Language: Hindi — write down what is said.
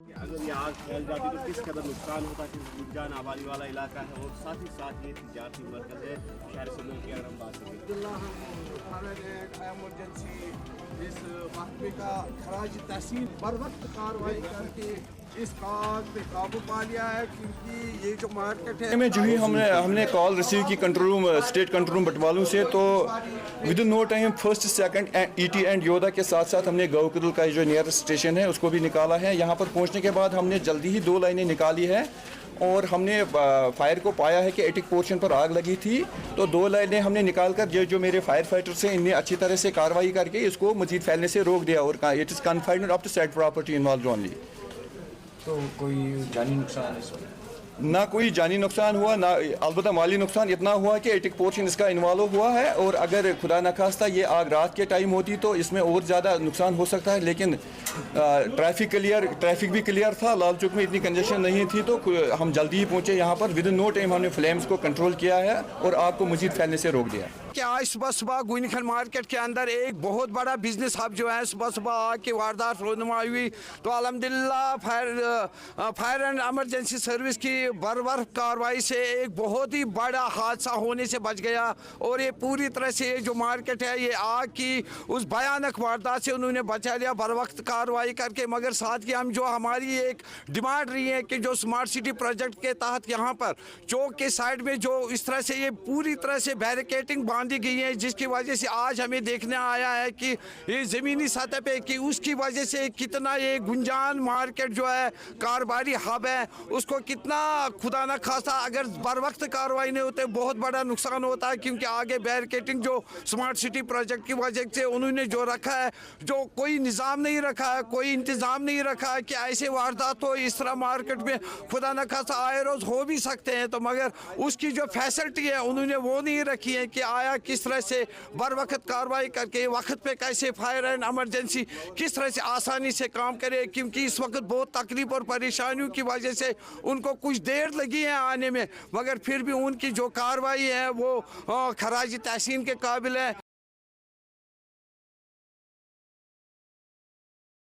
अगर ये आग फैल जाती तो किस कदर नुकसान होता, कि गुंजान आबादी वाला इलाका है और साथ ही साथ ये तिजारती मरकज़ है शहर से की अगर हम बात करें। एमरजेंसी इस महकमे का खराज तहसीन बर वक्त कार्रवाई करके इस आग पे काबू पा लिया है, क्योंकि ये जो मार्केट है में जो ही हमने कॉल रिसीव की control room state control room बटवालों से, तो within no time first second ET and योदा के साथ साथ हमने गौकदुल का जो नियरेस्ट स्टेशन है उसको भी निकाला है। यहाँ पर पहुँचने के बाद हमने जल्दी ही 2 लाइनें निकाली है और हमने फायर को पाया है कि एटिक पोर्शन पर आग लगी थी, तो 2 लाइनें हमने निकाल कर जो मेरे फायर फाइटर्स हैं इनने अच्छी तरह से कार्रवाई करके इसको मजीद फैलने से रोक दिया और it is confined up to said property involve only. तो कोई जानी नुकसान इसमें? ना कोई जानी नुकसान हुआ, ना अलबत्ता माली नुकसान इतना हुआ कि एटिक पोर्शन इसका इन्वॉल्व हुआ है, और अगर खुदा न खास्ता ये आग रात के टाइम होती तो इसमें और ज़्यादा नुकसान हो सकता है। लेकिन ट्रैफिक भी क्लियर था, लाल चौक में इतनी कंजेशन नहीं थी, तो हम जल्दी ही पहुँचे यहाँ पर। विद इन नो टाइम हमने फ्लेम्स को कंट्रोल किया है और आग को मजीद फैलने से रोक दिया। कि आज सुबह सुबह गुइनखन मार्केट के अंदर एक बहुत बड़ा बिजनेस हब जो है सुबह सुबह आग की वारदात रोनुमा हुई, तो अल्हम्दुलिल्लाह फायर एंड एमरजेंसी सर्विस की बर कार्रवाई से एक बहुत ही बड़ा हादसा होने से बच गया, और ये पूरी तरह से जो मार्केट है ये आग की उस भयानक वारदात से उन्होंने बचा लिया बर वक्त कार्रवाई करके। मगर साथ ही हम जो हमारी एक डिमांड रही है कि जो स्मार्ट सिटी प्रोजेक्ट के तहत यहाँ पर चौक के साइड में जो इस तरह से ये पूरी तरह से बैरिकेटिंग बांधी गई है, जिसकी वजह से आज हमें देखने आया है कि ये ज़मीनी सतह पे कि उसकी वजह से कितना ये गुंजान मार्केट जो है कारोबारी हब है उसको कितना खुदा न खासा अगर बर वक्त कार्रवाई नहीं होते बहुत बड़ा नुकसान होता है, क्योंकि आगे बैरिकेटिंग जो स्मार्ट सिटी प्रोजेक्ट की वजह से उन्होंने जो रखा है, जो कोई निज़ाम नहीं रखा है, कोई इंतज़ाम नहीं रखा है कि ऐसे वारदात हो इस तरह मार्केट में खुदा न खासा आए रोज़ हो भी सकते हैं, तो मगर उसकी जो फैसिलिटी है उन्होंने वो नहीं रखी है कि आया किस तरह से बर वक्त कार्रवाई करके वक्त पे कैसे फायर एंड एमरजेंसी किस तरह से आसानी से काम करे, क्योंकि इस वक्त बहुत तकलीफ और परेशानियों की वजह से उनको कुछ देर लगी है आने में, मगर फिर भी उनकी जो कार्रवाई है वो खराज तहसीन के काबिल है।